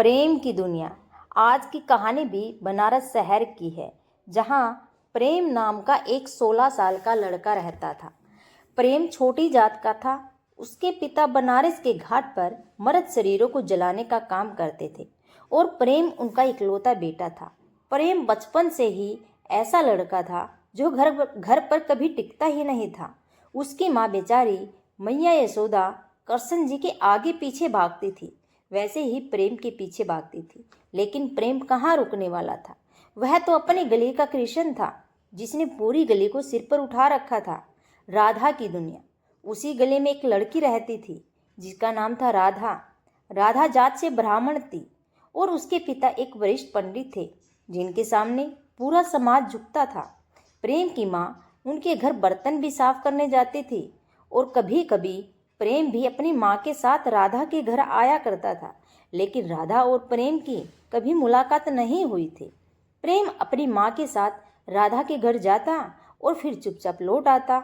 प्रेम की दुनिया। आज की कहानी भी बनारस शहर की है, जहां प्रेम नाम का एक 16 साल का लड़का रहता था। प्रेम छोटी जात का था। उसके पिता बनारस के घाट पर मृत शरीरों को जलाने का काम करते थे और प्रेम उनका इकलौता बेटा था। प्रेम बचपन से ही ऐसा लड़का था जो घर घर पर कभी टिकता ही नहीं था। उसकी माँ बेचारी मैया यशोदा कृष्ण जी के आगे पीछे भागती थी, वैसे ही प्रेम के पीछे भागती थी। लेकिन प्रेम कहाँ रुकने वाला था। वह तो अपनी गली का कृष्ण था, जिसने पूरी गली को सिर पर उठा रखा था। राधा की दुनिया। उसी गली में एक लड़की रहती थी, जिसका नाम था राधा। राधा जात से ब्राह्मण थी और उसके पिता एक वरिष्ठ पंडित थे, जिनके सामने पूरा समाज झुकता था। प्रेम की माँ उनके घर बर्तन भी साफ करने जाती थी और कभी कभी प्रेम भी अपनी माँ के साथ राधा के घर आया करता था। लेकिन राधा और प्रेम की कभी मुलाकात नहीं हुई थी। प्रेम अपनी माँ के साथ राधा के घर जाता और फिर चुपचाप लौट आता।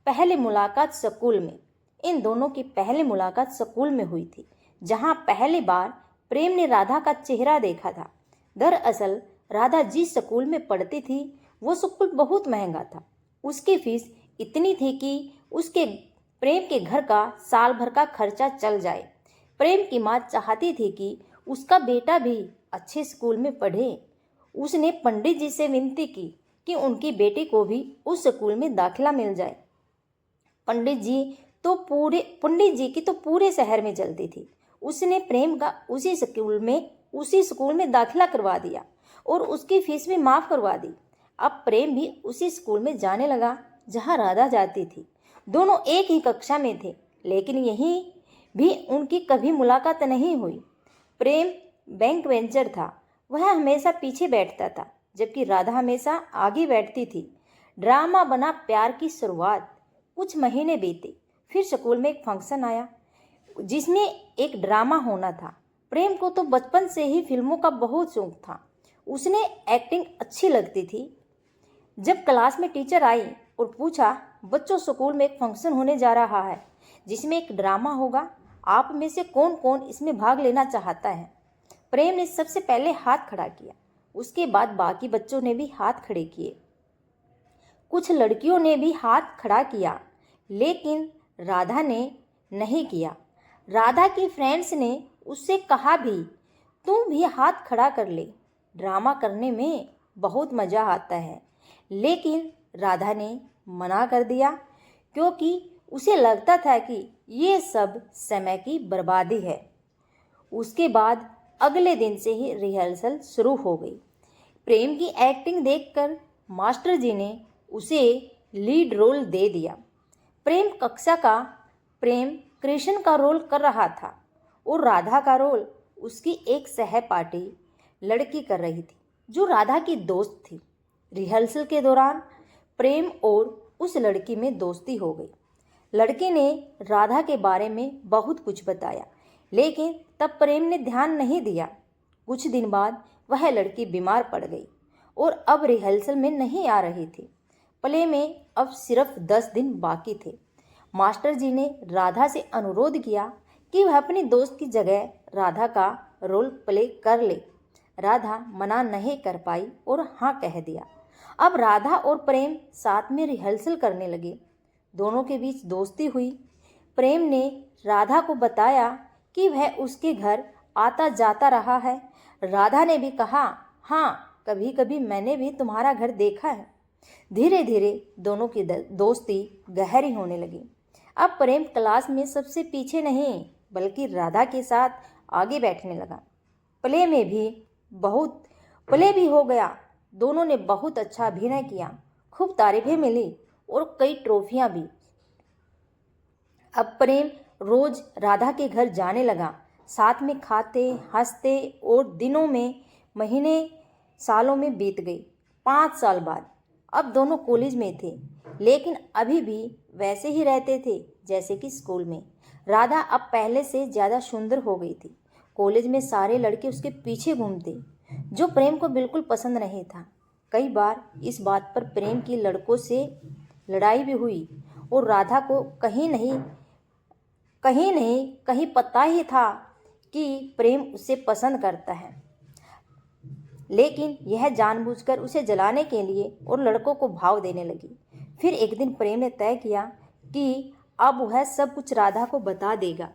पहली मुलाकात स्कूल में। इन दोनों की पहली मुलाकात स्कूल में हुई थी, जहाँ पहली बार प्रेम ने राधा का चेहरा देखा था। दरअसल राधा जिस स्कूल में पढ़ती थी, वो स्कूल बहुत महंगा था। उसकी फीस इतनी थी कि उसके प्रेम के घर का साल भर का खर्चा चल जाए। प्रेम की माँ चाहती थी कि उसका बेटा भी अच्छे स्कूल में पढ़े। उसने पंडित जी से विनती की कि उनकी बेटी को भी उस स्कूल में दाखिला मिल जाए। पंडित जी की तो पूरे शहर में चलती थी। उसने प्रेम का उसी स्कूल में दाखिला करवा दिया और उसकी फीस भी माफ करवा दी। अब प्रेम भी उसी स्कूल में जाने लगा जहाँ राधा जाती थी। दोनों एक ही कक्षा में थे, लेकिन यहीं भी उनकी कभी मुलाकात नहीं हुई। प्रेम बैंक वेंचर था। वह हमेशा पीछे बैठता था, जबकि राधा हमेशा आगे बैठती थी। ड्रामा बना प्यार की शुरुआत। कुछ महीने बीते, फिर स्कूल में एक फंक्शन आया जिसमें एक ड्रामा होना था। प्रेम को तो बचपन से ही फिल्मों का बहुत शौक था। उसने एक्टिंग अच्छी लगती थी। जब क्लास में टीचर आई और पूछा, बच्चों स्कूल में एक फंक्शन होने जा रहा है जिसमें एक ड्रामा होगा, आप में से कौन कौन इसमें भाग लेना चाहता है। प्रेम ने सबसे पहले हाथ खड़ा किया। उसके बाद बाकी बच्चों ने भी हाथ खड़े किए। कुछ लड़कियों ने भी हाथ खड़ा किया, लेकिन राधा ने नहीं किया। राधा की फ्रेंड्स ने उससे कहा भी, तुम भी हाथ खड़ा कर ले, ड्रामा करने में बहुत मज़ा आता है। लेकिन राधा ने मना कर दिया, क्योंकि उसे लगता था कि ये सब समय की बर्बादी है। उसके बाद अगले दिन से ही रिहर्सल शुरू हो गई। प्रेम की एक्टिंग देखकर मास्टर जी ने उसे लीड रोल दे दिया। प्रेम कृष्ण का रोल कर रहा था और राधा का रोल उसकी एक सहपाठी लड़की कर रही थी, जो राधा की दोस्त थी। रिहर्सल के दौरान प्रेम और उस लड़की में दोस्ती हो गई। लड़के ने राधा के बारे में बहुत कुछ बताया, लेकिन तब प्रेम ने ध्यान नहीं दिया। कुछ दिन बाद वह लड़की बीमार पड़ गई और अब रिहर्सल में नहीं आ रही थी। प्ले में अब सिर्फ 10 दिन बाकी थे। मास्टर जी ने राधा से अनुरोध किया कि वह अपनी दोस्त की जगह राधा का रोल प्ले कर ले। राधा मना नहीं कर पाई और हाँ कह दिया। अब राधा और प्रेम साथ में रिहर्सल करने लगे। दोनों के बीच दोस्ती हुई। प्रेम ने राधा को बताया कि वह उसके घर आता जाता रहा है। राधा ने भी कहा, हाँ, कभी कभी मैंने भी तुम्हारा घर देखा है। धीरे धीरे दोनों की दोस्ती गहरी होने लगी। अब प्रेम क्लास में सबसे पीछे नहीं, बल्कि राधा के साथ आगे बैठने लगा। प्ले में भी बहुत प्ले भी हो गया। दोनों ने बहुत अच्छा अभिनय किया, खूब तारीफें मिली और कई ट्रॉफियां भी। अब प्रेम रोज राधा के घर जाने लगा। साथ में खाते हंसते और दिनों में महीने सालों में बीत गई। 5 साल बाद अब दोनों कॉलेज में थे, लेकिन अभी भी वैसे ही रहते थे जैसे कि स्कूल में। राधा अब पहले से ज़्यादा सुंदर हो गई थी। कॉलेज में सारे लड़के उसके पीछे घूमते, जो प्रेम को बिल्कुल पसंद नहीं था। कई बार इस बात पर प्रेम की लड़कों से लड़ाई भी हुई और राधा को कहीं नहीं कहीं पता ही था कि प्रेम उसे पसंद करता है, लेकिन यह जानबूझकर उसे जलाने के लिए और लड़कों को भाव देने लगी। फिर एक दिन प्रेम ने तय किया कि अब वह सब कुछ राधा को बता देगा।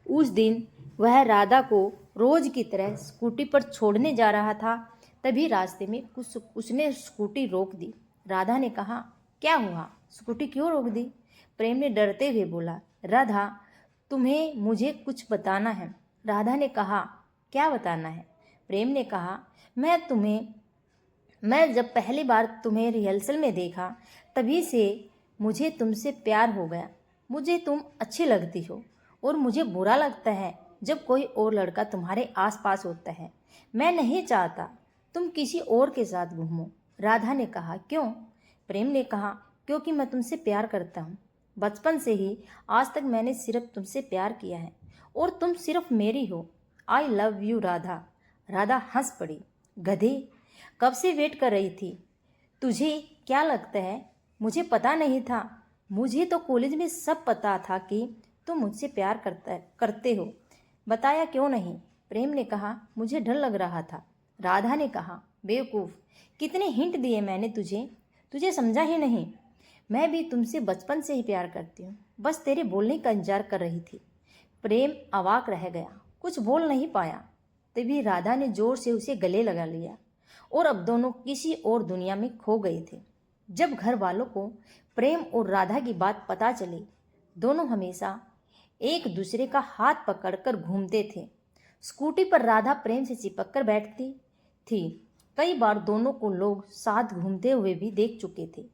उस दिन वह राधा को रोज की तरह स्कूटी पर छोड़ने जा रहा था। तभी रास्ते में कुछ उसने स्कूटी रोक दी। राधा ने कहा, क्या हुआ, स्कूटी क्यों रोक दी? प्रेम ने डरते हुए बोला, राधा, तुम्हें मुझे कुछ बताना है। राधा ने कहा, क्या बताना है? प्रेम ने कहा, मैं जब पहली बार तुम्हें रिहर्सल में देखा तभी से मुझे तुमसे प्यार हो गया। मुझे तुम अच्छी लगती हो और मुझे बुरा लगता है जब कोई और लड़का तुम्हारे आसपास होता है। मैं नहीं चाहता तुम किसी और के साथ घूमो। राधा ने कहा, क्यों? प्रेम ने कहा, क्योंकि मैं तुमसे प्यार करता हूँ। बचपन से ही आज तक मैंने सिर्फ तुमसे प्यार किया है और तुम सिर्फ मेरी हो। I love you Radha. Radha हंस पड़ी, गधे, कब से वेट कर रही थी। तुझे क्या लगता है मुझे पता नहीं था? मुझे तो कॉलेज में सब पता था कि तुम मुझसे प्यार करते हो। बताया क्यों नहीं? प्रेम ने कहा, मुझे डर लग रहा था। राधा ने कहा, बेवकूफ़, कितने हिंट दिए मैंने तुझे समझा ही नहीं। मैं भी तुमसे बचपन से ही प्यार करती हूँ, बस तेरे बोलने का इंतजार कर रही थी। प्रेम अवाक रह गया, कुछ बोल नहीं पाया। तभी राधा ने जोर से उसे गले लगा लिया और अब दोनों किसी और दुनिया में खो गए थे। जब घर वालों को प्रेम और राधा की बात पता चली, दोनों हमेशा एक दूसरे का हाथ पकड़कर घूमते थे। स्कूटी पर राधा प्रेम से चिपक कर बैठती थी। कई बार दोनों को लोग साथ घूमते हुए भी देख चुके थे।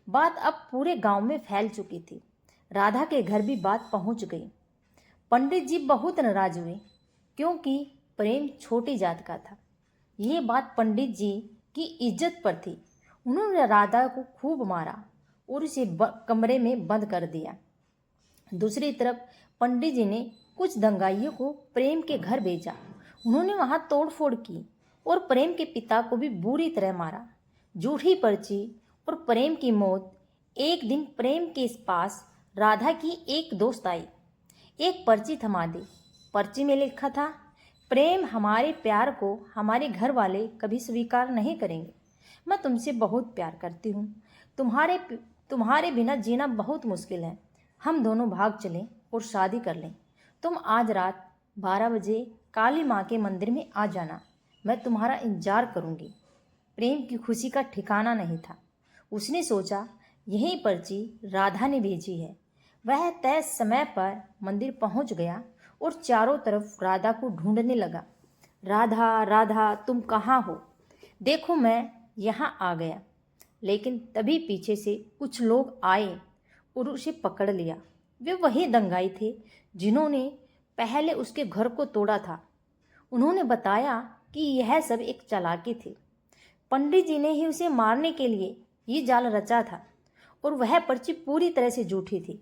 बात अब पूरे गांव में फैल चुकी थी। राधा के घर भी बात पहुंच गई। पंडित जी बहुत नाराज हुए क्योंकि प्रेम छोटी जात का था। ये बात पंडित जी की इज्जत पर थी। उन्होंने राधा को खूब मारा और उसे कमरे में बंद कर दिया। दूसरी तरफ पंडित जी ने कुछ दंगाइयों को प्रेम के घर भेजा। उन्होंने वहां तोड़फोड़ की और प्रेम के पिता को भी बुरी तरह मारा। झूठी पर्ची और प्रेम की मौत। एक दिन प्रेम के पास राधा की एक दोस्त आई, एक पर्ची थमा दी। पर्ची में लिखा था, प्रेम, हमारे प्यार को हमारे घर वाले कभी स्वीकार नहीं करेंगे। मैं तुमसे बहुत प्यार करती हूँ। तुम्हारे बिना जीना बहुत मुश्किल है। हम दोनों भाग चलें और शादी कर लें। तुम आज रात 12 बजे काली माँ के मंदिर में आ जाना। मैं तुम्हारा इंतजार करूँगी। प्रेम की खुशी का ठिकाना नहीं था। उसने सोचा, यही पर्ची राधा ने भेजी है। वह तय समय पर मंदिर पहुंच गया और चारों तरफ राधा को ढूंढने लगा। राधा, राधा, तुम कहाँ हो? देखो, मैं यहाँ आ गया। लेकिन तभी पीछे से कुछ लोग आए और उसे पकड़ लिया। वे वही दंगाई थे जिन्होंने पहले उसके घर को तोड़ा था। उन्होंने बताया कि यह सब एक चालाकी थी। पंडित जी ने ही उसे मारने के लिए ये जाल रचा था और वह पर्ची पूरी तरह से झूठी थी।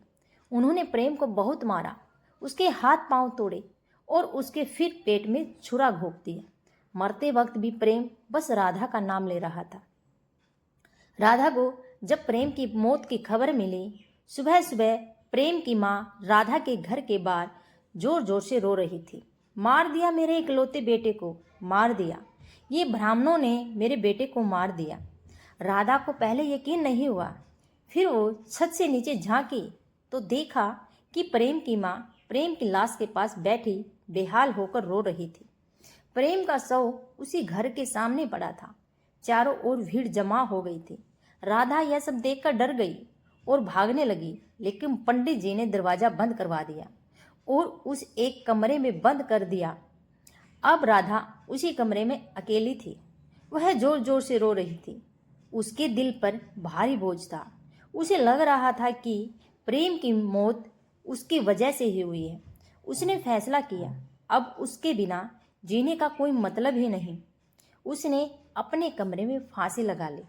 उन्होंने प्रेम को बहुत मारा, उसके हाथ पांव तोड़े और उसके फिर पेट में छुरा घोंप दिया। मरते वक्त भी प्रेम बस राधा का नाम ले रहा था। राधा को जब प्रेम की मौत की खबर मिली, सुबह सुबह प्रेम की माँ राधा के घर के बाहर जोर जोर से रो रही थी। मार दिया मेरे इकलौते बेटे को, मार दिया। ये ब्राह्मणों ने मेरे बेटे को मार दिया। राधा को पहले यकीन नहीं हुआ। फिर वो छत से नीचे झांकी तो देखा कि प्रेम की माँ प्रेम की लाश के पास बैठी बेहाल होकर रो रही थी। प्रेम का शव उसी घर के सामने पड़ा था। चारों ओर भीड़ जमा हो गई थी। राधा यह सब देखकर डर गई और भागने लगी, लेकिन पंडित जी ने दरवाजा बंद करवा दिया और उस एक कमरे में बंद कर दिया। अब राधा उसी कमरे में अकेली थी। वह जोर जोर से रो रही थी। उसके दिल पर भारी बोझ था। उसे लग रहा था कि प्रेम की मौत उसकी वजह से ही हुई है। उसने फैसला किया, अब उसके बिना जीने का कोई मतलब ही नहीं। उसने अपने कमरे में फांसी लगा ली।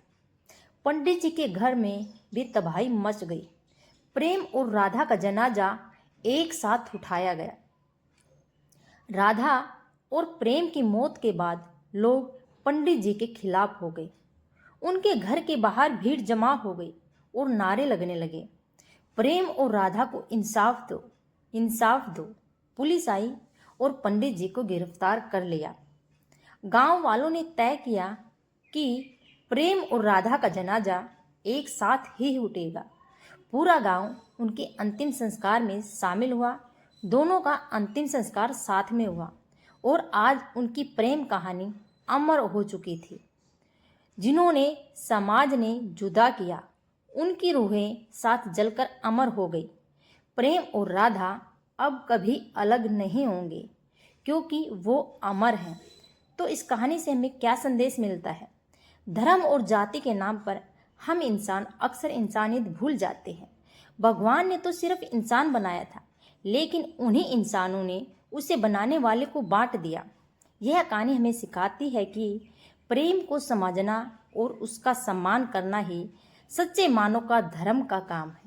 पंडित जी के घर में भी तबाही मच गई। प्रेम और राधा का जनाजा एक साथ उठाया गया। राधा और प्रेम की मौत के बाद लोग पंडित जी के खिलाफ हो गए। उनके घर के बाहर भीड़ जमा हो गई और नारे लगने लगे, प्रेम और राधा को इंसाफ दो, इंसाफ दो। पुलिस आई और पंडित जी को गिरफ्तार कर लिया। गांव वालों ने तय किया कि प्रेम और राधा का जनाजा एक साथ ही उठेगा। पूरा गांव उनके अंतिम संस्कार में शामिल हुआ। दोनों का अंतिम संस्कार साथ में हुआ और आज उनकी प्रेम कहानी अमर हो चुकी थी। जिन्होंने समाज ने जुदा किया, उनकी रूहें साथ जलकर अमर हो गई। प्रेम और राधा अब कभी अलग नहीं होंगे क्योंकि वो अमर हैं। तो इस कहानी से हमें क्या संदेश मिलता है? धर्म और जाति के नाम पर हम इंसान अक्सर इंसानियत भूल जाते हैं। भगवान ने तो सिर्फ इंसान बनाया था, लेकिन उन्हीं इंसानों ने उसे बनाने वाले को बांट दिया। यह कहानी हमें सिखाती है कि प्रेम को समझना और उसका सम्मान करना ही सच्चे मानव का धर्म का काम है।